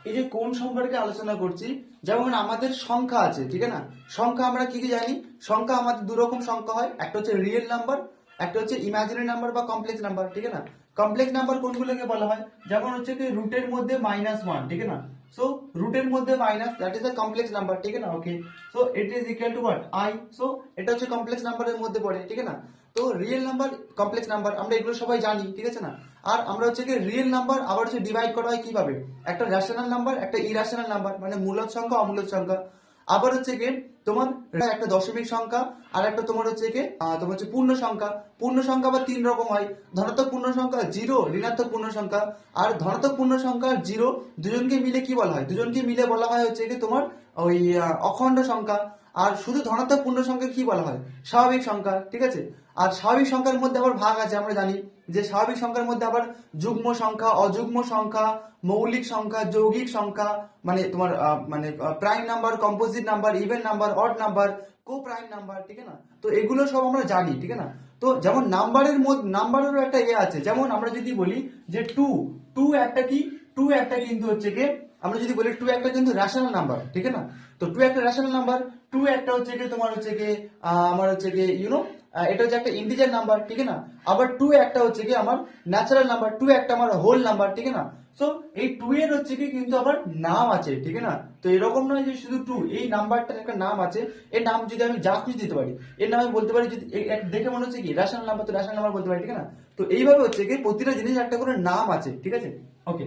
এই যে কোন সম্পর্কে আলোচনা করছি, যেমন আমাদের সংখ্যা আছে, ঠিক আছে না? সংখ্যা আমরা কি কি জানি? সংখ্যা আমাদের দু রকম সংখ্যা হয়, একটা হচ্ছে রিয়েল নাম্বার, একটা হচ্ছে ইমাজিনারি নাম্বার বা কমপ্লেক্স নাম্বার, ঠিক আছে না? কমপ্লেক্স নাম্বার কোনগুলোকে বলা হয়? যেমন হচ্ছে কি রুটের মধ্যে -1, ঠিক আছে না? সো রুটের মধ্যে minus, that is a complex number, ঠিক আছে না? Okay, so it is equal to what, I. So এটা হচ্ছে কমপ্লেক্স নাম্বারের মধ্যে পড়ে, ঠিক আছে না? তো রিয়েল নাম্বার, কমপ্লেক্স নাম্বার আমরা এগুলো সবাই জানি, ঠিক আছে না? আর আমরা হচ্ছে কি রিয়েল নাম্বার আবার হচ্ছে ডিভাইড করা হয় কিভাবে? একটা রেশনাল নাম্বার, একটা ইরেশনাল নাম্বার, মানে মূলদ সংখ্যা অমূলদ সংখ্যা। আবার হচ্ছে কি তোমার একটা দশমিক সংখ্যা, আর একটা তোমার হচ্ছে কি তোমার হচ্ছে পূর্ণ সংখ্যা। পূর্ণ সংখ্যা আবার তিন রকম হয়, ধনাত্মক পূর্ণ সংখ্যা, জিরো, ঋণাত্মক পূর্ণ সংখ্যা। আর ধনাত্মক পূর্ণ সংখ্যা আর জিরো দুজনকে মিলে কি বলা হয়? দুজনকে মিলে বলা হয় হচ্ছে কি তোমার ওই অখণ্ড সংখ্যা। আর শুধু ধনাত্মক পূর্ণ সংখ্যা কি বলা হয়? স্বাভাবিক সংখ্যা, ঠিক আছে? আর স্বাভাবিক সংখ্যার মধ্যে আবার ভাগ আছে, আমরা জানি যে স্বাভাবিক সংখ্যার মধ্যে আবার যুগ্ম সংখ্যা, অযুগ্ম সংখ্যা, মৌলিক সংখ্যা, যৌগিক সংখ্যা, মানে তোমার মানে prime number, composite number, even number, odd number, কো প্রাইম নাম্বার, ঠিক আছে না? তো এগুলো সব আমরা জানি, ঠিক আছে না? তো যেমন নাম্বারের মধ্যে নাম্বারেরও একটা আছে, যেমন আমরা যদি বলি যে টু, টু একটা কি, টু একটা কিন্তু হচ্ছে কি, আমরা যদি বলি টু একটা কিন্তু রেশনাল নাম্বার, ঠিক আছে না? তো টু একটা রেশনাল নাম্বার, টু একটা হচ্ছে কি তোমার হচ্ছে কি আমার হচ্ছে কি এটা হচ্ছে একটা ইন্টিজার নাম্বার, ঠিক আছে না? আবার টু একটা হচ্ছে কি আমার ন্যাচারাল নাম্বার, টু একটা আমার হোল নাম্বার, ঠিক আছে না? সো এই টু এর হচ্ছে কি কিন্তু আবার নাম আছে, ঠিক আছে না? তো এরকম নয় যে শুধু টু, এই নাম্বারটার একটা নাম আছে। এর নাম যদি আমি যা খুশি দিতে পারি, এর নামে বলতে পারি, যদি দেখে মনে হচ্ছে কি রেশনাল নাম্বার, তো রেশনাল নাম্বার বলতে পারি, ঠিক আছে না? তো এইভাবে হচ্ছে কি প্রতিটা জিনিস একটা করে নাম আছে, ঠিক আছে? ওকে।